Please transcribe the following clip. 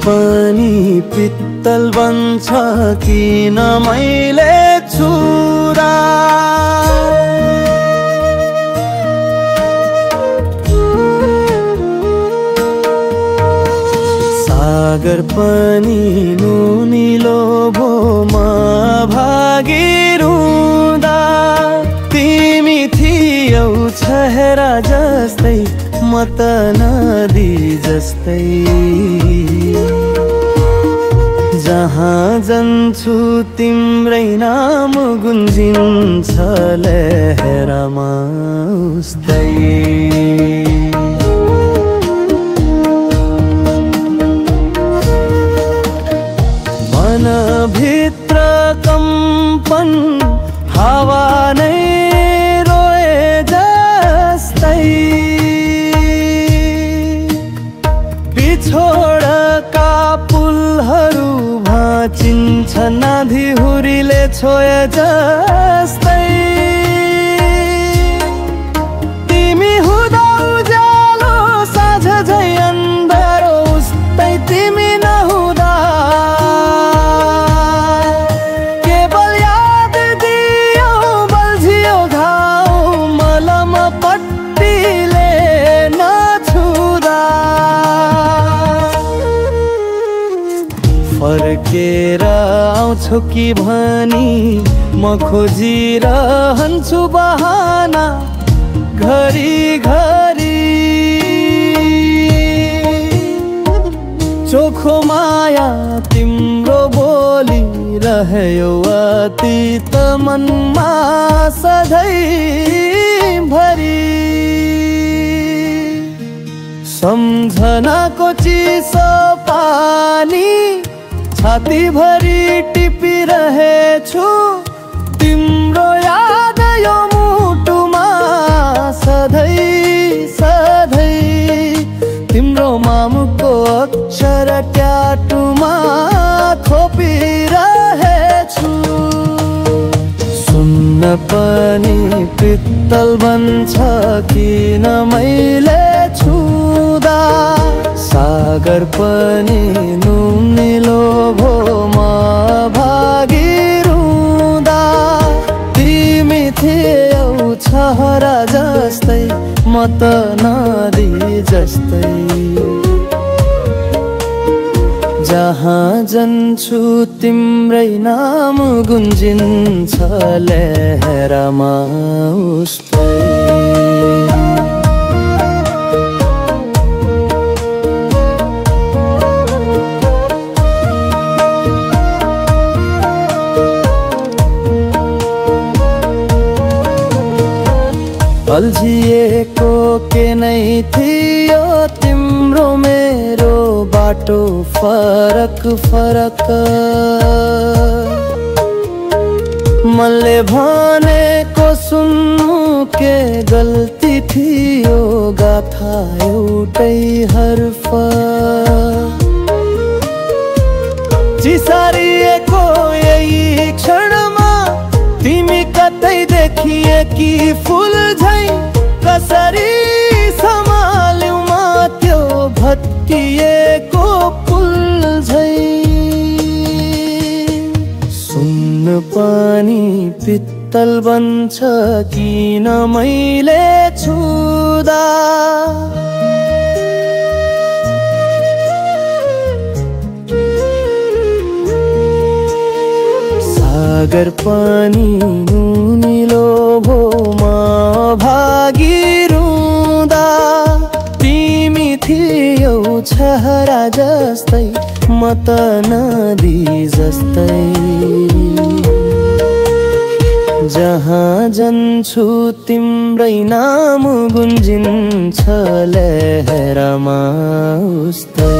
पनि पित्तल बन्छ किन मैले छुरा सागर पनि नुनिलो भोमा भागिरुँदा तिमी थियौ छहरा जस्तै म त नदी जस्तै जहाँ जान्छु तिम्रै नाम गुन्जिन्छ लहरामा उस्तै मनभित्र कम्पन हावा नै रोए जस्तै पिछोडका पुलहरू भाँचिन्छ नदीहुरीले छोए जस्तै तिमी हुँदा उज्यालो साँझ झै अन्धारो उस्तै तिमी नहुँदा केवल याद दियो बल्झियो घाउ मलम पट्टीले नछुँदा फर्केर आउँछु कि भनी म खोजिरहन्छु बहाना घरी घरी चोखो माया तिम्रो बोली रह्यो अतीत मनमा सधैँ भरी सम्झनाको चिसो पानी छाती भरी टिपिरहेछु तिम्रो याद यो मुटुमा सधैँ सधैँ तिम्रो मामुको अक्षर ट्याटुमा खोपिरहेछु सुन्न पनि पित्तल बन्छ किन मैले छुँदा सागर पनि नुनिलो भोमा भागिरुँदा तिमी थियौ छहरा जस्तै म त नदी जस्तै जहाँ जान्छु तिम्रै नाम गुन्जिन्छ लहरामा उस्तै अल्झिएको के नै थियो तिम्रो मेरो बाटो फरक फरक मनले भनेको सुन्नु के गल्ती थियो गाथा एउटै हर्फ चिसारिएको यही क्षणमा तिमी कतै देखिए कि फुल झै कसरी सम्हाल्यौ म त्यो भत्किएको पुल झै सुन्न पनि पित्तल बन्छ किन मैले छुँदा सागर पनि नुनिलो भोमा भागिरुँदा तिमी थियौ छहरा जस्तै म त नदी जस्तै जहाँ जान्छु तिम्रै नाम गुन्जिन्छ लहरामा उस्तै